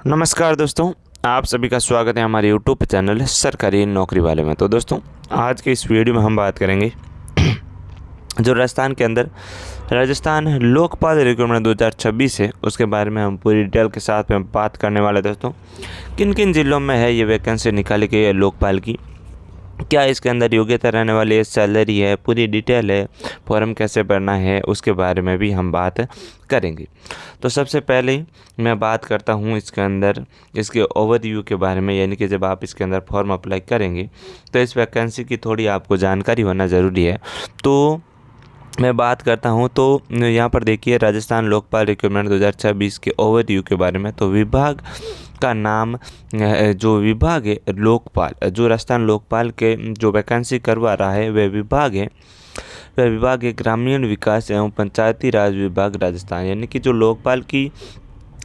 नमस्कार दोस्तों, आप सभी का स्वागत है हमारे यूट्यूब चैनल सरकारी नौकरी वाले में। तो दोस्तों, आज के इस वीडियो में हम बात करेंगे जो राजस्थान के अंदर राजस्थान लोकपाल रिक्रूटमेंट 2026 है, उसके बारे में हम पूरी डिटेल के साथ में बात करने वाले। दोस्तों, किन किन ज़िलों में है ये वैकेंसी निकाली गई है लोकपाल की, क्या इसके अंदर योग्यता रहने वाली है, सैलरी है, पूरी डिटेल है, फॉर्म कैसे भरना है, उसके बारे में भी हम बात करेंगे। तो सबसे पहले मैं बात करता हूँ इसके अंदर इसके ओवरव्यू के बारे में, यानी कि जब आप इसके अंदर फॉर्म अप्लाई करेंगे तो इस वैकेंसी की थोड़ी आपको जानकारी होना ज़रूरी है। तो मैं बात करता हूं तो यहाँ पर देखिए, राजस्थान लोकपाल रिक्रूटमेंट 2026 के ओवरव्यू के बारे में। तो विभाग का नाम, जो विभाग है लोकपाल, जो राजस्थान लोकपाल के जो वैकेंसी करवा रहा है वह विभाग है ग्रामीण विकास एवं पंचायती राज विभाग राजस्थान। यानी कि जो लोकपाल की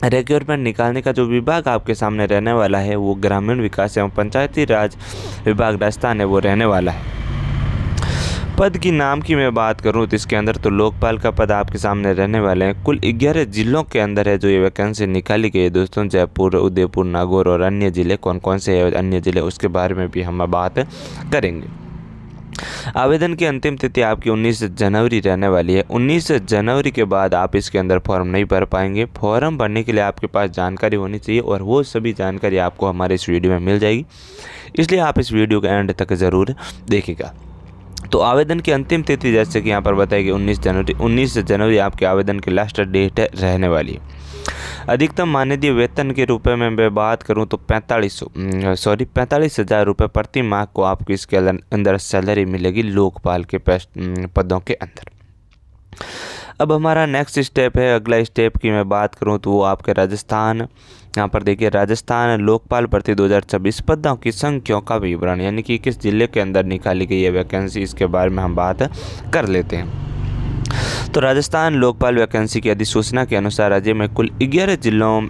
रिक्रूटमेंट निकालने का जो विभाग आपके सामने रहने वाला है वो ग्रामीण विकास एवं पंचायती राज विभाग राजस्थान है, वो रहने वाला है। पद की नाम की मैं बात करूं तो इसके अंदर तो लोकपाल का पद आपके सामने रहने वाले हैं। कुल 11 जिलों के अंदर है जो ये वैकेंसी निकाली गई है दोस्तों। जयपुर, उदयपुर, नागौर और अन्य ज़िले कौन कौन से है, अन्य ज़िले उसके बारे में भी हम बात करेंगे। आवेदन की अंतिम तिथि आपकी 19 जनवरी रहने वाली है। 19 जनवरी के बाद आप इसके अंदर फॉर्म नहीं भर पाएंगे। फॉर्म भरने के लिए आपके पास जानकारी होनी चाहिए और वो सभी जानकारी आपको हमारे इस वीडियो में मिल जाएगी, इसलिए आप इस वीडियो के एंड तक ज़रूर देखिएगा। तो आवेदन की अंतिम तिथि जैसे कि यहाँ पर बताएगी 19 जनवरी आपके आवेदन की लास्ट डेट रहने वाली है। अधिकतम मानदेय वेतन के रूप में मैं बात करूँ तो 45,000 रुपये प्रति माह को आपको इसके अंदर सैलरी मिलेगी लोकपाल के पदों के अंदर। अब हमारा नेक्स्ट स्टेप है, अगला स्टेप की मैं बात करूं तो वो आपके राजस्थान, यहाँ पर देखिए राजस्थान लोकपाल भर्ती 2026 पदों की संख्याओं का विवरण, यानी कि किस जिले के अंदर निकाली गई है वैकेंसी, इसके बारे में हम बात कर लेते हैं। तो राजस्थान लोकपाल वैकेंसी की अधिसूचना के अनुसार राज्य में कुल 11 जिलों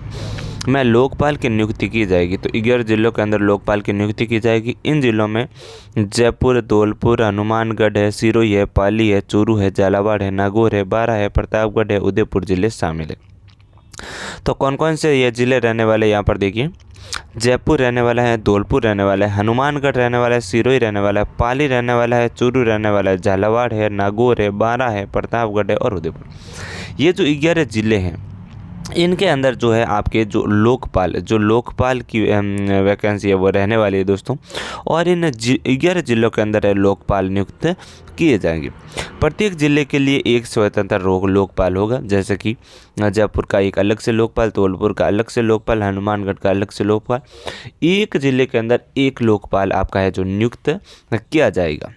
में लोकपाल की नियुक्ति की जाएगी। तो 11 जिलों के अंदर लोकपाल की नियुक्ति की जाएगी। इन जिलों में जयपुर, धौलपुर, हनुमानगढ़ है, सिरोही है, पाली है, चूरू है, झालावाड़ है, नागौर है, बारां है, प्रतापगढ़ है, उदयपुर जिले शामिल है। तो कौन कौन से ये जिले रहने वाले, यहाँ पर देखिए जयपुर रहने वाला है, धौलपुर रहने वाला है, हनुमानगढ़ रहने वाला है, सिरोही रहने वाला है, पाली रहने वाला है, चूरू रहने वाला है, झालावाड़ है, नागौर है, बारां है, प्रतापगढ़ है और उदयपुर। ये जो 11 जिले हैं इनके अंदर जो है आपके जो लोकपाल की वैकेंसी है वो रहने वाली है दोस्तों। और इन 11 जिलों के अंदर लोकपाल नियुक्त किए जाएंगे। प्रत्येक जिले के लिए एक स्वतंत्र लोकपाल होगा, जैसे कि जयपुर का एक अलग से लोकपाल, धौलपुर का अलग से लोकपाल, हनुमानगढ़ का अलग से लोकपाल। एक जिले के अंदर एक लोकपाल आपका है जो नियुक्त किया जाएगा।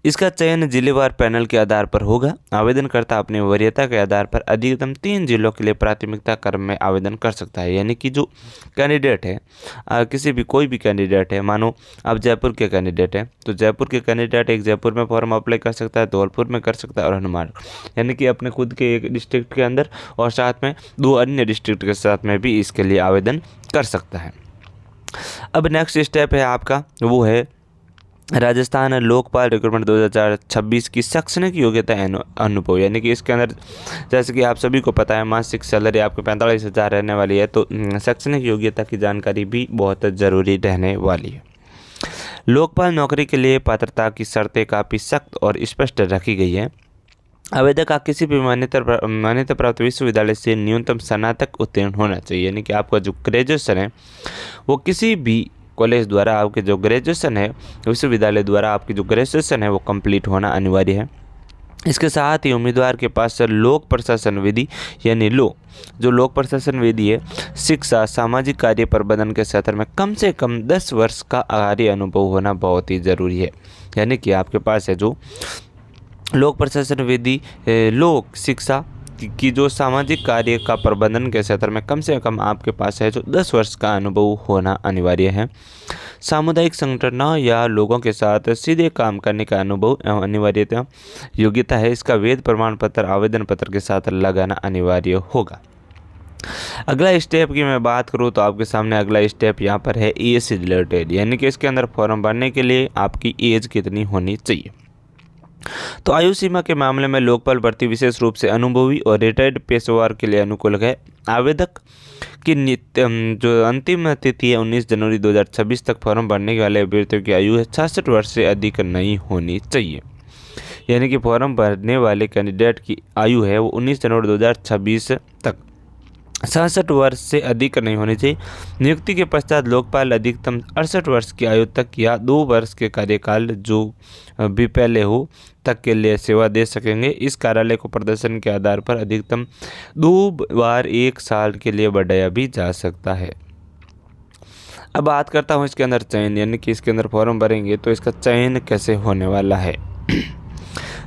इसका चयन जिलेवार पैनल के आधार पर होगा। आवेदनकर्ता अपनी वरीयता के आधार पर अधिकतम 3 जिलों के लिए प्राथमिकता क्रम में आवेदन कर सकता है। यानी कि जो कैंडिडेट है, कोई भी कैंडिडेट है, मानो आप जयपुर के कैंडिडेट हैं तो जयपुर के कैंडिडेट एक जयपुर में फॉर्म अप्लाई कर सकता है, धौलपुर में कर सकता है और हनुमानगढ़, यानी कि अपने खुद के एक डिस्ट्रिक्ट के अंदर और साथ में 2 अन्य डिस्ट्रिक्ट के साथ में भी इसके लिए आवेदन कर सकता है। अब नेक्स्ट स्टेप है आपका, वो है राजस्थान लोकपाल रिक्रूटमेंट 2026 की शैक्षणिक योग्यता अनुभव, यानी कि इसके अंदर जैसे कि आप सभी को पता है मासिक सैलरी आपके 45,000 रहने वाली है। तो शैक्षणिक योग्यता की जानकारी भी बहुत ज़रूरी रहने वाली है। लोकपाल नौकरी के लिए पात्रता की शर्तें काफ़ी सख्त और स्पष्ट रखी गई है। आवेदक का किसी भी मान्यता प्राप्त विश्वविद्यालय से न्यूनतम स्नातक उत्तीर्ण होना चाहिए, यानी कि आपका जो ग्रेजुएशन है वो किसी भी कॉलेज द्वारा, आपके जो ग्रेजुएशन है विश्वविद्यालय द्वारा आपकी जो ग्रेजुएशन है वो कंप्लीट होना अनिवार्य है। इसके साथ ही उम्मीदवार के पास लोक प्रशासन विधि यानी जो लोक प्रशासन विधि है, शिक्षा, सामाजिक कार्य प्रबंधन के क्षेत्र में कम से कम 10 वर्ष का कार्य अनुभव होना बहुत ही ज़रूरी है। यानी कि आपके पास है जो लोक प्रशासन विधि, लोक शिक्षा की जो सामाजिक कार्य का प्रबंधन के क्षेत्र में कम से कम आपके पास है जो 10 वर्ष का अनुभव होना अनिवार्य है। सामुदायिक संगठनों या लोगों के साथ सीधे काम करने का अनुभव अनिवार्यता योग्यता है। इसका वैध प्रमाण पत्र आवेदन पत्र के साथ लगाना अनिवार्य होगा। अगला स्टेप की मैं बात करूँ तो आपके सामने अगला स्टेप यहाँ पर है एज से रिलेटेड, यानी कि इसके अंदर फॉर्म भरने के लिए आपकी एज कितनी होनी चाहिए। तो आयु सीमा के मामले में लोकपाल भर्ती विशेष रूप से अनुभवी और रिटायर्ड पेशेवर के लिए अनुकूल है। आवेदक कि जो अंतिम तिथि है 19 जनवरी 2026 तक फॉर्म भरने वाले अभ्यर्थियों की आयु है 66 वर्ष से अधिक नहीं होनी चाहिए। यानी कि फॉर्म भरने वाले कैंडिडेट की आयु है वो 19 जनवरी 2026 तक 67 वर्ष से अधिक नहीं होनी चाहिए। नियुक्ति के पश्चात लोकपाल अधिकतम 68 वर्ष की आयु तक या 2 वर्ष के कार्यकाल जो भी पहले हो तक के लिए सेवा दे सकेंगे। इस कार्यालय को प्रदर्शन के आधार पर अधिकतम 2 बार 1 साल के लिए बढ़ाया भी जा सकता है। अब बात करता हूँ इसके अंदर चयन, यानी कि इसके अंदर फॉर्म भरेंगे तो इसका चयन कैसे होने वाला है।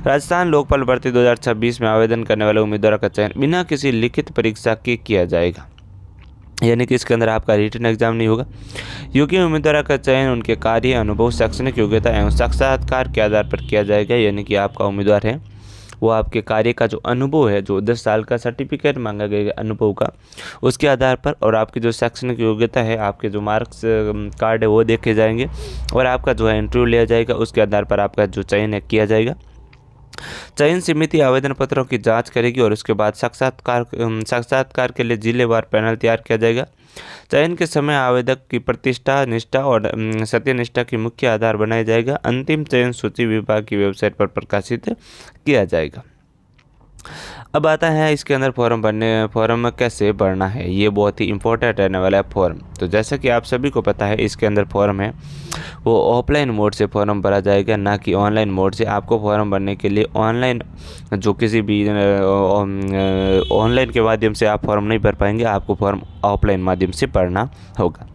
राजस्थान लोकपाल भर्ती 2026 में आवेदन करने वाले उम्मीदवारों का चयन बिना किसी लिखित परीक्षा के किया जाएगा। यानी कि इसके अंदर आपका रिटन एग्जाम नहीं होगा। योग्य उम्मीदवारों का चयन उनके कार्य, अनुभव, शैक्षणिक योग्यता एवं साक्षात्कार के आधार पर किया जाएगा। यानी कि आपका उम्मीदवार है वो आपके कार्य का जो अनुभव है, जो 10 साल का सर्टिफिकेट मांगा गया अनुभव का, उसके आधार पर, और आपकी जो शैक्षणिक योग्यता है, आपके जो मार्क्स कार्ड है वो देखे जाएंगे और आपका जो है इंटरव्यू लिया जाएगा। उसके आधार पर आपका जो चयन है किया जाएगा। चयन समिति आवेदन पत्रों की जांच करेगी और उसके बाद साक्षात्कार के लिए जिलेवार पैनल तैयार किया जाएगा। चयन के समय आवेदक की प्रतिष्ठा, निष्ठा और सत्यनिष्ठा की मुख्य आधार बनाया जाएगा। अंतिम चयन सूची विभाग की वेबसाइट पर प्रकाशित किया जाएगा। अब आता है इसके अंदर फॉर्म कैसे भरना है। ये बहुत ही इंपॉर्टेंट रहने वाला है फॉर्म। तो जैसा कि आप सभी को पता है इसके अंदर फॉर्म है वो ऑफलाइन मोड से फॉर्म भरा जाएगा, ना कि ऑनलाइन मोड से। आपको फॉर्म भरने के लिए ऑनलाइन जो किसी भी ऑनलाइन के माध्यम से आप फॉर्म नहीं भर पाएंगे, आपको फॉर्म ऑफलाइन माध्यम से भरना होगा।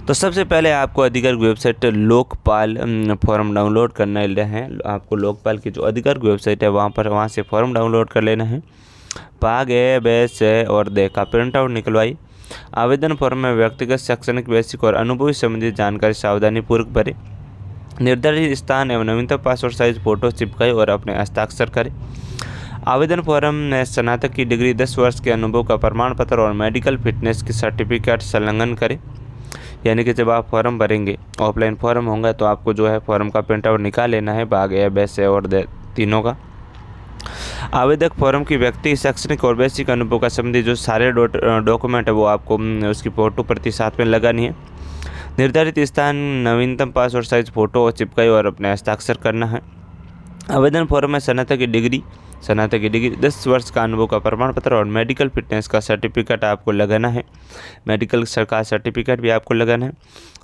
तो सबसे पहले आपको अधिकृत वेबसाइट लोकपाल फॉर्म डाउनलोड करना है। आपको लोकपाल की जो अधिकृत वेबसाइट है वहाँ से फॉर्म डाउनलोड कर लेना है। भाग ए, बे, से और दे का प्रिंट आउट निकलवाई। आवेदन फॉर्म में व्यक्तिगत, शैक्षणिक, बेसिक और अनुभवी संबंधी जानकारी सावधानी पूर्वक भरें। निर्धारित स्थान एवं नवीनतम पासपोर्ट साइज फोटो चिपकाएं और अपने हस्ताक्षर करें। आवेदन फॉर्म में स्नातक की डिग्री, 10 वर्ष के अनुभव का प्रमाण पत्र और मेडिकल फिटनेस की सर्टिफिकेट संलग्न करें। यानी कि जब आप फॉर्म भरेंगे, ऑफलाइन फॉर्म होगा, तो आपको जो है फॉर्म का प्रिंट आउट निकाल लेना है, भाग ए, बे, से और दे तीनों का। आवेदक फॉर्म की व्यक्ति, शैक्षणिक और बेसिक अनुभव का संबंधी जो सारे डॉक्यूमेंट है वो आपको उसकी फोटो प्रति साथ में लगानी है। निर्धारित स्थान, नवीनतम पासपोर्ट साइज फोटो चिपकाई और अपने हस्ताक्षर करना है। आवेदन फॉर्म में स्नातक की डिग्री, 10 वर्ष का अनुभव का प्रमाण पत्र और मेडिकल फिटनेस का सर्टिफिकेट आपको लगाना है। मेडिकल का सर्टिफिकेट भी आपको लगाना है।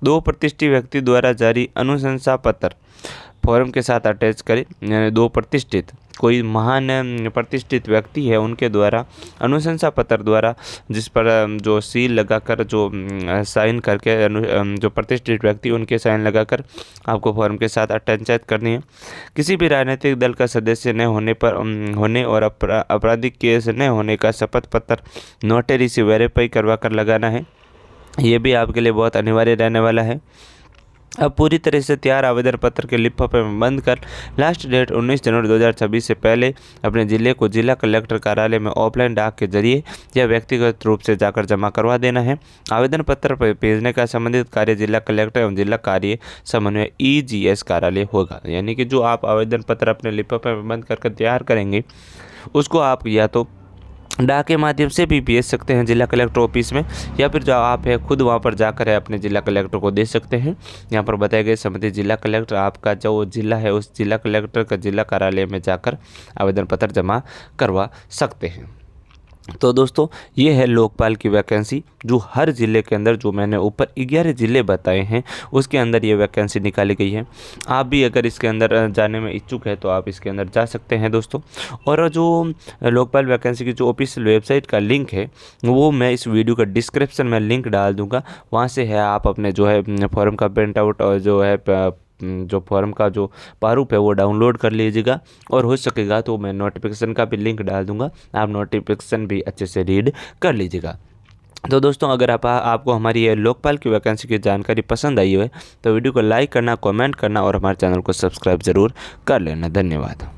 2 प्रतिष्ठित व्यक्ति द्वारा जारी अनुशंसा पत्र फॉर्म के साथ अटैच करें। यानी 2 प्रतिष्ठित, कोई महान प्रतिष्ठित व्यक्ति है उनके द्वारा अनुशंसा पत्र द्वारा, जिस पर जो सील लगाकर, जो साइन करके, जो प्रतिष्ठित व्यक्ति उनके साइन लगाकर आपको फॉर्म के साथ अटैच करनी है। किसी भी राजनीतिक दल का सदस्य न होने और आपराधिक केस न होने का शपथ पत्र नोटरी से वेरीफाई करवा कर लगाना है। ये भी आपके लिए बहुत अनिवार्य रहने वाला है। अब पूरी तरह से तैयार आवेदन पत्र के लिफाफे में बंद कर लास्ट डेट 19 जनवरी 2026 से पहले अपने जिले को जिला कलेक्टर कार्यालय में ऑफलाइन डाक के जरिए या व्यक्तिगत रूप से जाकर जमा करवा देना है। आवेदन पत्र पर भेजने का संबंधित कार्य जिला कलेक्टर एवं जिला कार्य समन्वय EGS कार्यालय होगा। यानी कि जो आप आवेदन पत्र अपने लिफाफे में बंद कर तैयार करेंगे उसको आप या तो डाक के माध्यम से भी भेज सकते हैं जिला कलेक्टर ऑफिस में, या फिर जो आप है खुद वहां पर जाकर है अपने जिला कलेक्टर को दे सकते हैं। यहाँ पर बताए गए संबंधित जिला कलेक्टर, आपका जो जिला है उस जिला कलेक्टर का जिला कार्यालय में जाकर आवेदन पत्र जमा करवा सकते हैं। तो दोस्तों ये है लोकपाल की वैकेंसी, जो हर ज़िले के अंदर, जो मैंने ऊपर 11 ज़िले बताए हैं उसके अंदर ये वैकेंसी निकाली गई है। आप भी अगर इसके अंदर जाने में इच्छुक है तो आप इसके अंदर जा सकते हैं दोस्तों। और जो लोकपाल वैकेंसी की जो ऑफिशियल वेबसाइट का लिंक है वो मैं इस वीडियो का डिस्क्रिप्शन में लिंक डाल दूँगा। वहाँ से है आप अपने जो है फॉर्म का प्रिंट आउट और जो है जो फॉर्म का जो प्रारूप है वो डाउनलोड कर लीजिएगा, और हो सकेगा तो मैं नोटिफिकेशन का भी लिंक डाल दूंगा, आप नोटिफिकेशन भी अच्छे से रीड कर लीजिएगा। तो दोस्तों अगर आपको हमारी ये लोकपाल की वैकेंसी की जानकारी पसंद आई हो तो वीडियो को लाइक करना, कमेंट करना और हमारे चैनल को सब्सक्राइब ज़रूर कर लेना। धन्यवाद।